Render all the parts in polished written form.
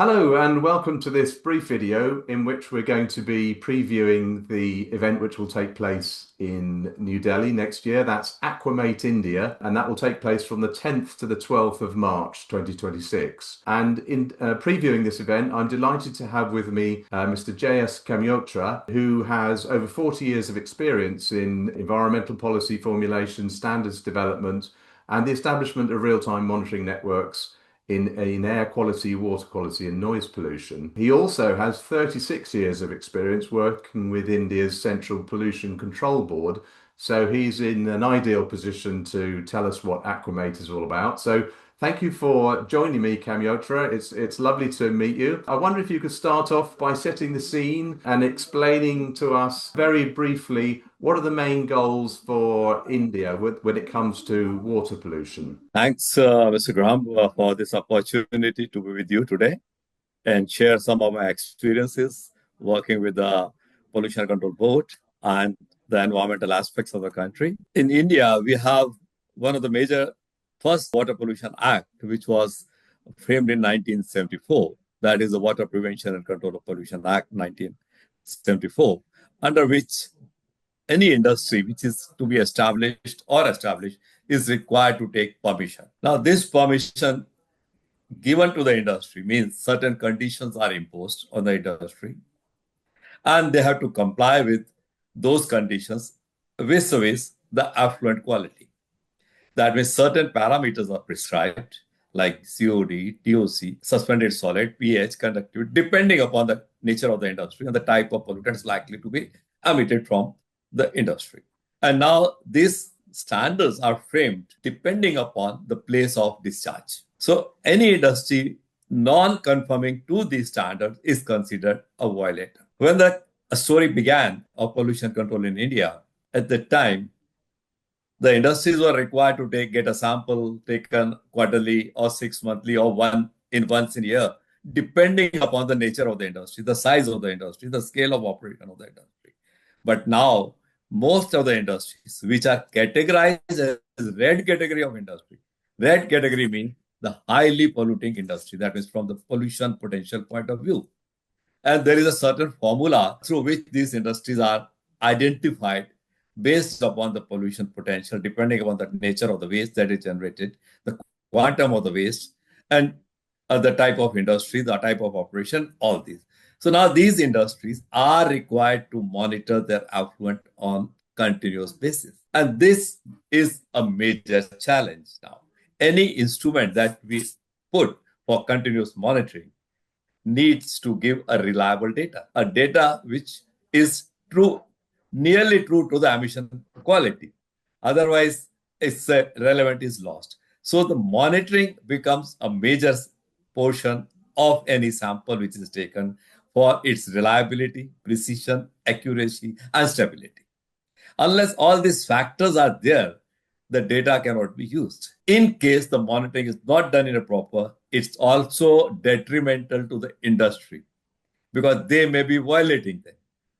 Hello and welcome to this brief video in which we're going to be previewing the event which will take place in New Delhi next year. That's AQUAMATE India, and that will take place from the 10th to the 12th of March 2026. And in previewing this event, I'm delighted to have with me Mr. J.S. Kamyotra, who has over 40 years of experience in environmental policy formulation, standards development, and the establishment of real-time monitoring networks in air quality, water quality, and noise pollution. He also has 36 years of experience working with India's Central Pollution Control Board, so he's in an ideal position to tell us what AQUAMATE is all about. So thank you for joining me, Kamyotra. It's lovely to meet you. I wonder if you could start off by setting the scene and explaining to us very briefly what are the main goals for India when it comes to water pollution. Thanks, Mr. Graham, for this opportunity to be with you today and share some of my experiences working with the Pollution Control Board and the environmental aspects of the country. In India, we have one of the major first Water Pollution Act, which was framed in 1974. That is the Water Prevention and Control of Pollution Act 1974, under which any industry which is to be established is required to take permission. Now, this permission given to the industry means certain conditions are imposed on the industry, and they have to comply with those conditions vis-a-vis the effluent quality. That means certain parameters are prescribed, like COD, TOC, suspended solid, pH, conductivity, depending upon the nature of the industry and the type of pollutants likely to be emitted from the industry. And now these standards are framed depending upon the place of discharge. So any industry non-conforming to these standards is considered a violator. When the story began of pollution control in India, at the time, the industries were required to get a sample taken quarterly or 6 monthly or once in a year, depending upon the nature of the industry, the size of the industry, the scale of operation of the industry. But now, most of the industries which are categorized as red category of industry. Red category means the highly polluting industry, that is from the pollution potential point of view. And there is a certain formula through which these industries are identified based upon the pollution potential, depending upon the nature of the waste that is generated, the quantum of the waste, and the type of industry, the type of operation, all these. So now these industries are required to monitor their effluent on continuous basis. And this is a major challenge now. Any instrument that we put for continuous monitoring needs to give a reliable data, a data which is true, nearly true to the emission quality. Otherwise, its relevance is lost. So the monitoring becomes a major portion of any sample which is taken for its reliability, precision, accuracy, and stability. Unless all these factors are there, the data cannot be used. In case the monitoring is not done in a proper, it's also detrimental to the industry because they may be violating them.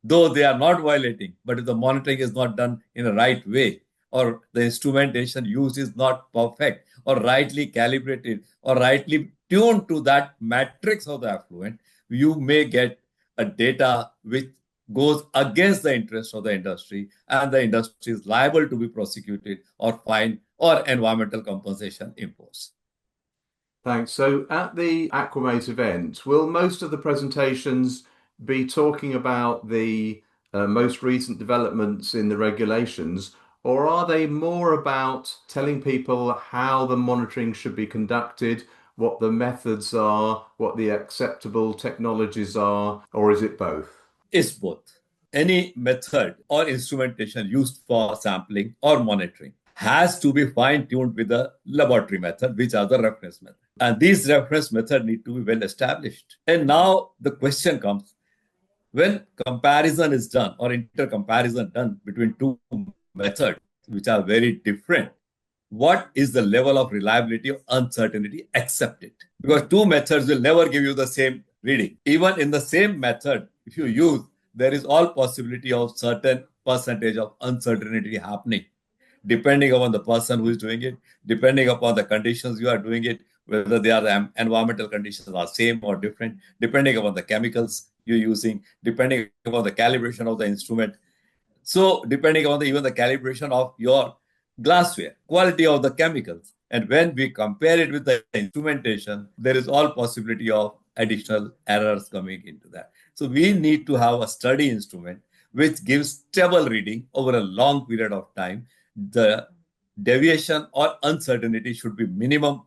Though they are not violating, but if the monitoring is not done in a right way, or the instrumentation used is not perfect, or rightly calibrated, or rightly tuned to that matrix of the effluent, you may get a data which goes against the interest of the industry, and the industry is liable to be prosecuted or fined or environmental compensation imposed. Thanks. So at the AQUAMATE event, will most of the presentations be talking about the most recent developments in the regulations, or are they more about telling people how the monitoring should be conducted, what the methods are, what the acceptable technologies are, or is it both? It's both. Any method or instrumentation used for sampling or monitoring has to be fine-tuned with the laboratory method, which are the reference method. And these reference methods need to be well established. And now the question comes, when comparison is done or intercomparison done between two methods, which are very different, what is the level of reliability or uncertainty accepted? Because two methods will never give you the same reading. Even in the same method, if you use, there is all possibility of certain percentage of uncertainty happening, depending upon the person who is doing it, depending upon the conditions you are doing it, whether they are the environmental conditions are same or different, depending upon the chemicals you're using, depending upon the calibration of the instrument. So depending on even the calibration of your glassware, quality of the chemicals, and when we compare it with the instrumentation, there is all possibility of additional errors coming into that. So we need to have a steady instrument which gives stable reading over a long period of time. The deviation or uncertainty should be minimum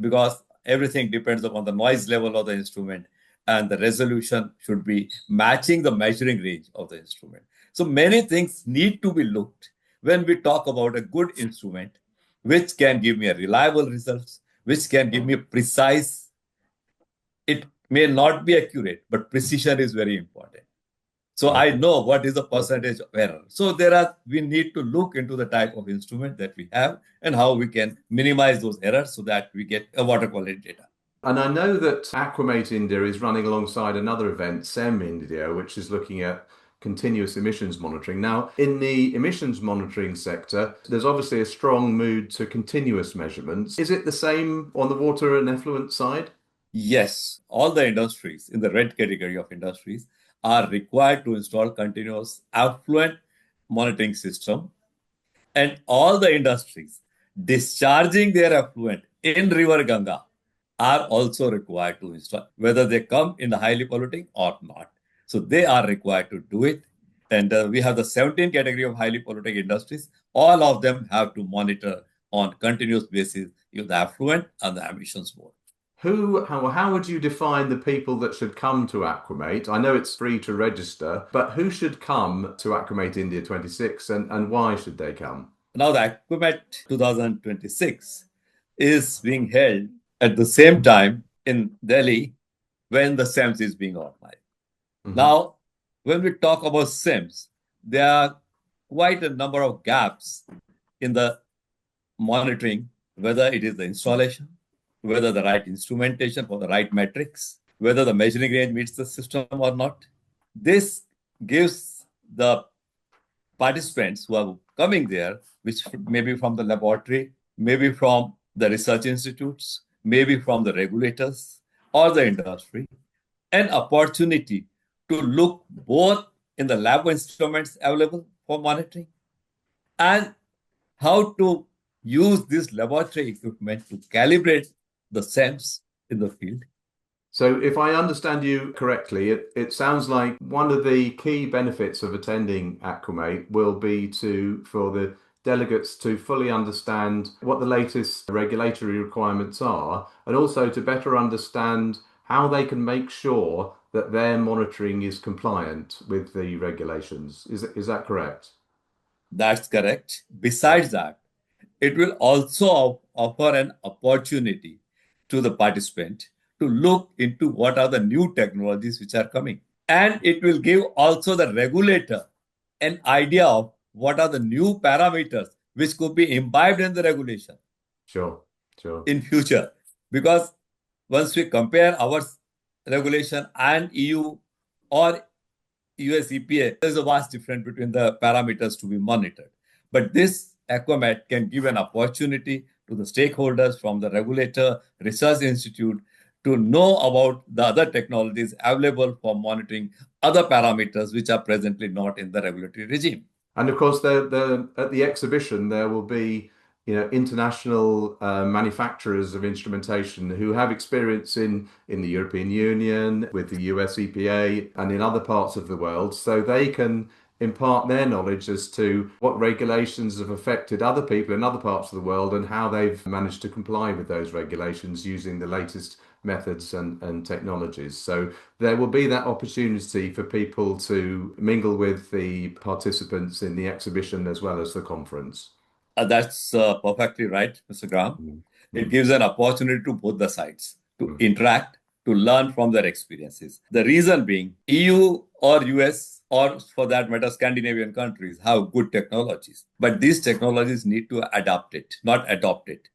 because everything depends upon the noise level of the instrument, and the resolution should be matching the measuring range of the instrument. So many things need to be looked when we talk about a good instrument, which can give me a reliable results, which can give me a precise. It may not be accurate, but precision is very important. So I know what is the percentage of error. So we need to look into the type of instrument that we have and how we can minimize those errors so that we get a water quality data. And I know that AQUAMATE India is running alongside another event, SEM India, which is looking at continuous emissions monitoring. Now, in the emissions monitoring sector, there's obviously a strong mood to continuous measurements. Is it the same on the water and effluent side? Yes, all the industries in the red category of industries are required to install continuous effluent monitoring system, and all the industries discharging their effluent in river Ganga are also required to install, whether they come in the highly polluting or not. So they are required to do it. And we have the 17 category of highly polluting industries. All of them have to monitor on continuous basis the effluent and the emissions board. How would you define the people that should come to AQUAMATE? I know it's free to register, but who should come to AQUAMATE India 26 and why should they come? Now, the AQUAMATE 2026 is being held at the same time in Delhi when the SEMS is being organized. Mm-hmm. Now, when we talk about SEMS, there are quite a number of gaps in the monitoring, whether it is the installation, whether the right instrumentation for the right metrics, whether the measuring range meets the system or not. This gives the participants who are coming there, which may be from the laboratory, maybe from the research institutes, maybe from the regulators or the industry, an opportunity to look both in the lab instruments available for monitoring and how to use this laboratory equipment to calibrate the SEMS in the field. So if I understand you correctly, it sounds like one of the key benefits of attending AQUAMATE will be for the delegates to fully understand what the latest regulatory requirements are, and also to better understand how they can make sure that their monitoring is compliant with the regulations. Is that correct? That's correct. Besides that, it will also offer an opportunity to the participant to look into what are the new technologies which are coming. And it will give also the regulator an idea of what are the new parameters which could be imbibed in the regulation. Sure. In future. Because once we compare our regulation and EU or US EPA, there's a vast difference between the parameters to be monitored. But this AQUAMATE can give an opportunity to the stakeholders from the regulator, research institute, to know about the other technologies available for monitoring other parameters which are presently not in the regulatory regime. And of course, at the exhibition, there will be international manufacturers of instrumentation who have experience in the European Union, with the US EPA, and in other parts of the world, so they can impart their knowledge as to what regulations have affected other people in other parts of the world and how they've managed to comply with those regulations using the latest methods and technologies. So there will be that opportunity for people to mingle with the participants in the exhibition as well as the conference. That's perfectly right, Mr. Graham. Mm-hmm. It gives an opportunity to both the sides to interact, to learn from their experiences. The reason being, EU or US, or for that matter, Scandinavian countries have good technologies. But these technologies need to adapt it, not adopt it,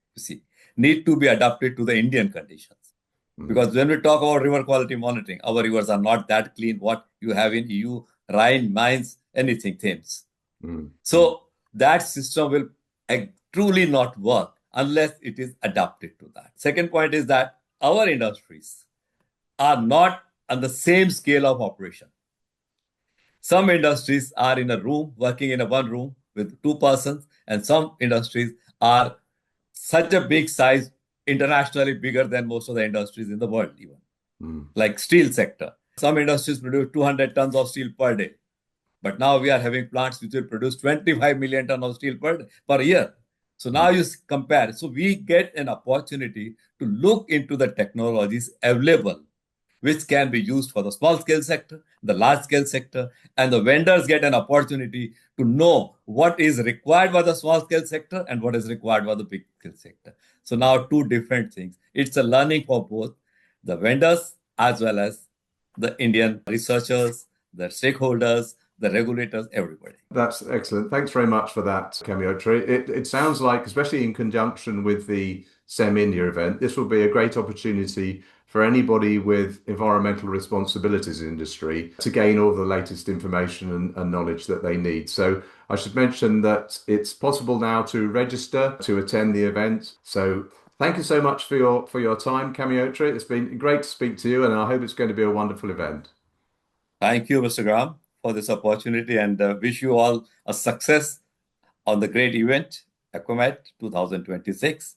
need to be adapted to the Indian conditions. Because when we talk about river quality monitoring, our rivers are not that clean. What you have in EU, Rhine, Mainz, anything, Thames. So that system will truly not work unless it is adapted to that. Second point is that our industries are not on the same scale of operation. Some industries are in a room, working in a one room with two persons, and some industries are such a big size, internationally bigger than most of the industries in the world, even. Like steel sector. Some industries produce 200 tons of steel per day. But now we are having plants which will produce 25 million tons of steel per year. So now you compare. So we get an opportunity to look into the technologies available which can be used for the small scale sector, the large scale sector, and the vendors get an opportunity to know what is required by the small scale sector and what is required by the big scale sector. So now two different things. It's a learning for both the vendors as well as the Indian researchers, the stakeholders, the regulators, everybody. That's excellent. Thanks very much for that, Kamyotra. It sounds like, especially in conjunction with the SEM India event, this will be a great opportunity for anybody with environmental responsibilities industry to gain all the latest information and knowledge that they need. So I should mention that it's possible now to register to attend the event. So thank you so much for your time, Kamyotra. It's been great to speak to you, and I hope it's going to be a wonderful event. Thank you, Mr. Graham, for this opportunity, and wish you all a success on the great event, AQUAMATE 2026.